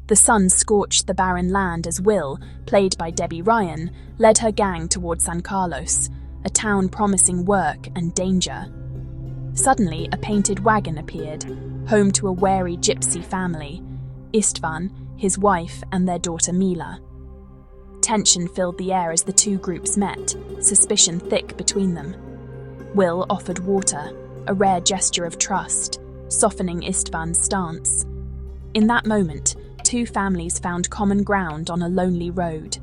The sun scorched the barren land as Will, played by Debby Ryan, led her gang toward San Carlos, a town promising work and danger. Suddenly, a painted wagon appeared, home to a wary gypsy family, Istvan, his wife, and their daughter Mila. Tension filled the air as the two groups met, suspicion thick between them. Will offered water, a rare gesture of trust, softening Istvan's stance. In that moment, two families found common ground on a lonely road,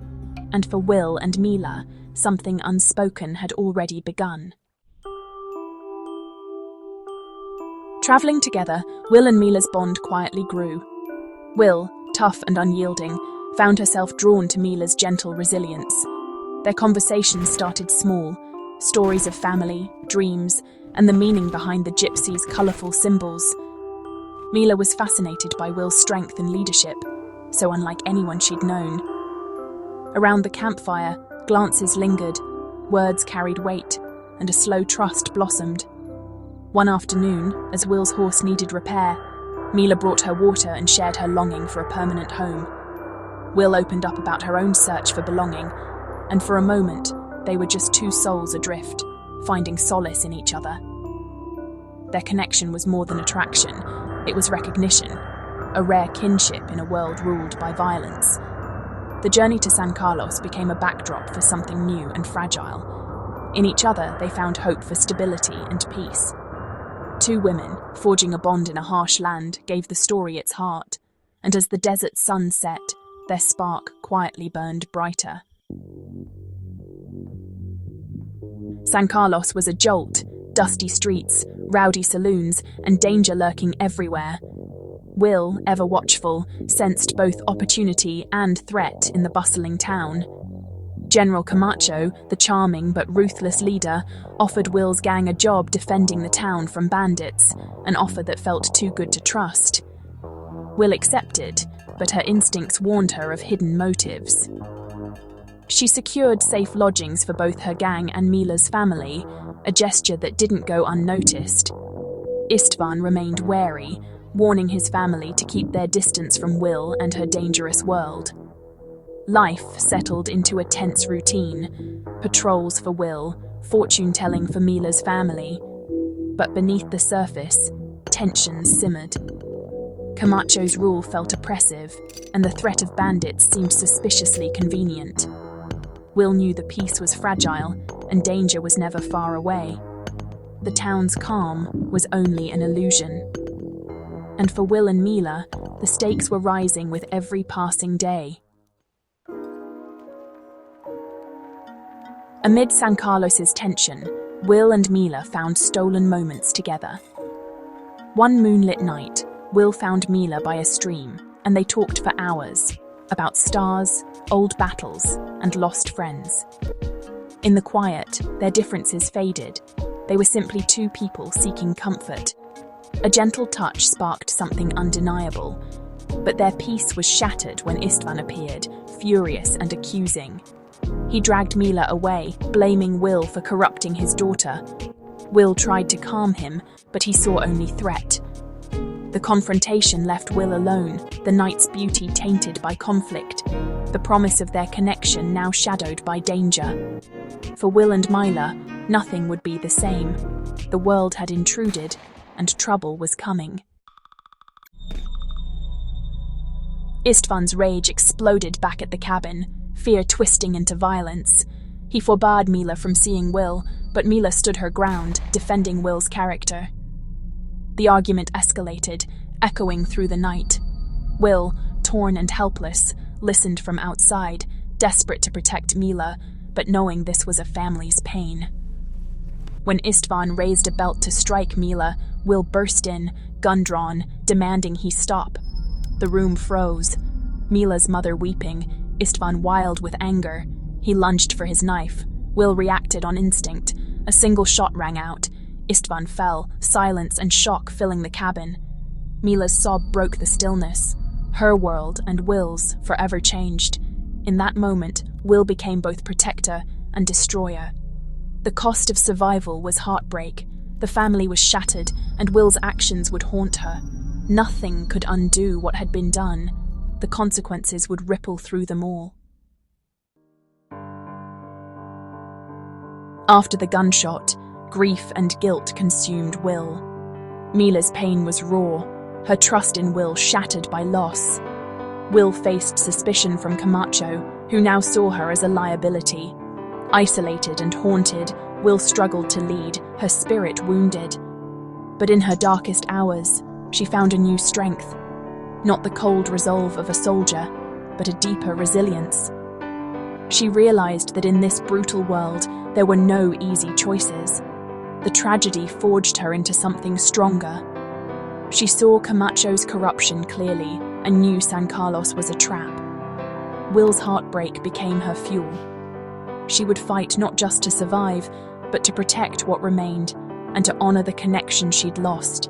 and for Will and Mila, something unspoken had already begun. Travelling together, Will and Mila's bond quietly grew. Will, tough and unyielding, found herself drawn to Mila's gentle resilience. Their conversations started small, stories of family, dreams, and the meaning behind the gypsy's colourful symbols. Mila was fascinated by Will's strength and leadership, so unlike anyone she'd known. Around the campfire, glances lingered, words carried weight, and a slow trust blossomed. One afternoon, as Will's horse needed repair, Mila brought her water and shared her longing for a permanent home. Will opened up about her own search for belonging, and for a moment, they were just two souls adrift, finding solace in each other. Their connection was more than attraction, it was recognition, a rare kinship in a world ruled by violence. The journey to San Carlos became a backdrop for something new and fragile. In each other, they found hope for stability and peace. Two women, forging a bond in a harsh land, gave the story its heart, and as the desert sun set, their spark quietly burned brighter. San Carlos was a jolt, dusty streets, rowdy saloons, and danger lurking everywhere. Will, ever watchful, sensed both opportunity and threat in the bustling town. General Camacho, the charming but ruthless leader, offered Will's gang a job defending the town from bandits, an offer that felt too good to trust. Will accepted, but her instincts warned her of hidden motives. She secured safe lodgings for both her gang and Mila's family, a gesture that didn't go unnoticed. Istvan remained wary, warning his family to keep their distance from Will and her dangerous world. Life settled into a tense routine, patrols for Will, fortune-telling for Mila's family. But beneath the surface, tensions simmered. Camacho's rule felt oppressive, and the threat of bandits seemed suspiciously convenient. Will knew the peace was fragile, and danger was never far away. The town's calm was only an illusion. And for Will and Mila, the stakes were rising with every passing day. Amid San Carlos's tension, Will and Mila found stolen moments together. One moonlit night, Will found Mila by a stream, and they talked for hours about stars, old battles, and lost friends. In the quiet, their differences faded. They were simply two people seeking comfort. A gentle touch sparked something undeniable, but their peace was shattered when Istvan appeared, furious and accusing. He dragged Mila away, blaming Will for corrupting his daughter. Will tried to calm him, but he saw only threat. The confrontation left Will alone, the night's beauty tainted by conflict, the promise of their connection now shadowed by danger. For Will and Mila, nothing would be the same. The world had intruded, and trouble was coming. Istvan's rage exploded back at the cabin, fear twisting into violence. He forbade Mila from seeing Will, but Mila stood her ground, defending Will's character. The argument escalated, echoing through the night. Will, torn and helpless, listened from outside, desperate to protect Mila, but knowing this was a family's pain. When Istvan raised a belt to strike Mila, Will burst in, gun drawn, demanding he stop. The room froze. Mila's mother weeping, Istvan wild with anger. He lunged for his knife. Will reacted on instinct. A single shot rang out. Istvan fell, silence and shock filling the cabin. Mila's sob broke the stillness. Her world and Will's forever changed. In that moment, Will became both protector and destroyer. The cost of survival was heartbreak. The family was shattered, and Will's actions would haunt her. Nothing could undo what had been done. The consequences would ripple through them all. After the gunshot, grief and guilt consumed Will. Mila's pain was raw, her trust in Will shattered by loss. Will faced suspicion from Camacho, who now saw her as a liability. Isolated and haunted, Will struggled to lead, her spirit wounded. But in her darkest hours, she found a new strength. Not the cold resolve of a soldier, but a deeper resilience. She realized that in this brutal world, there were no easy choices. The tragedy forged her into something stronger. She saw Camacho's corruption clearly and knew San Carlos was a trap. Will's heartbreak became her fuel. She would fight not just to survive, but to protect what remained and to honor the connection she'd lost.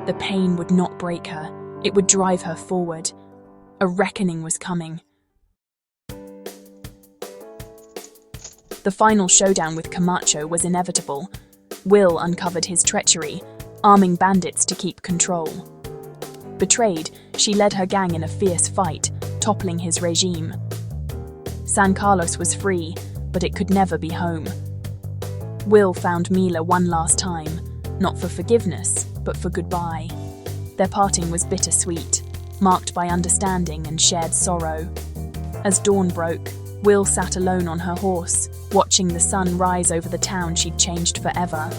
The pain would not break her, it would drive her forward. A reckoning was coming. The final showdown with Camacho was inevitable. Will uncovered his treachery, arming bandits to keep control. Betrayed, she led her gang in a fierce fight, toppling his regime. San Carlos was free, but it could never be home. Will found Mila one last time, not for forgiveness, but for goodbye. Their parting was bittersweet, marked by understanding and shared sorrow. As dawn broke, Will sat alone on her horse, watching the sun rise over the town she'd changed forever.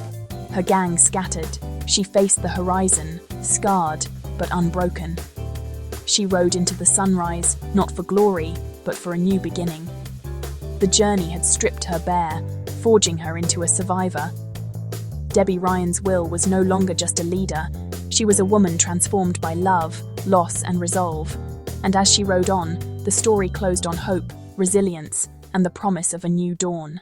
Her gang scattered, she faced the horizon, scarred but unbroken. She rode into the sunrise, not for glory, but for a new beginning. The journey had stripped her bare, forging her into a survivor. Debby Ryan's Will was no longer just a leader. She was a woman transformed by love, loss, and resolve. And as she rode on, the story closed on hope, resilience, and the promise of a new dawn.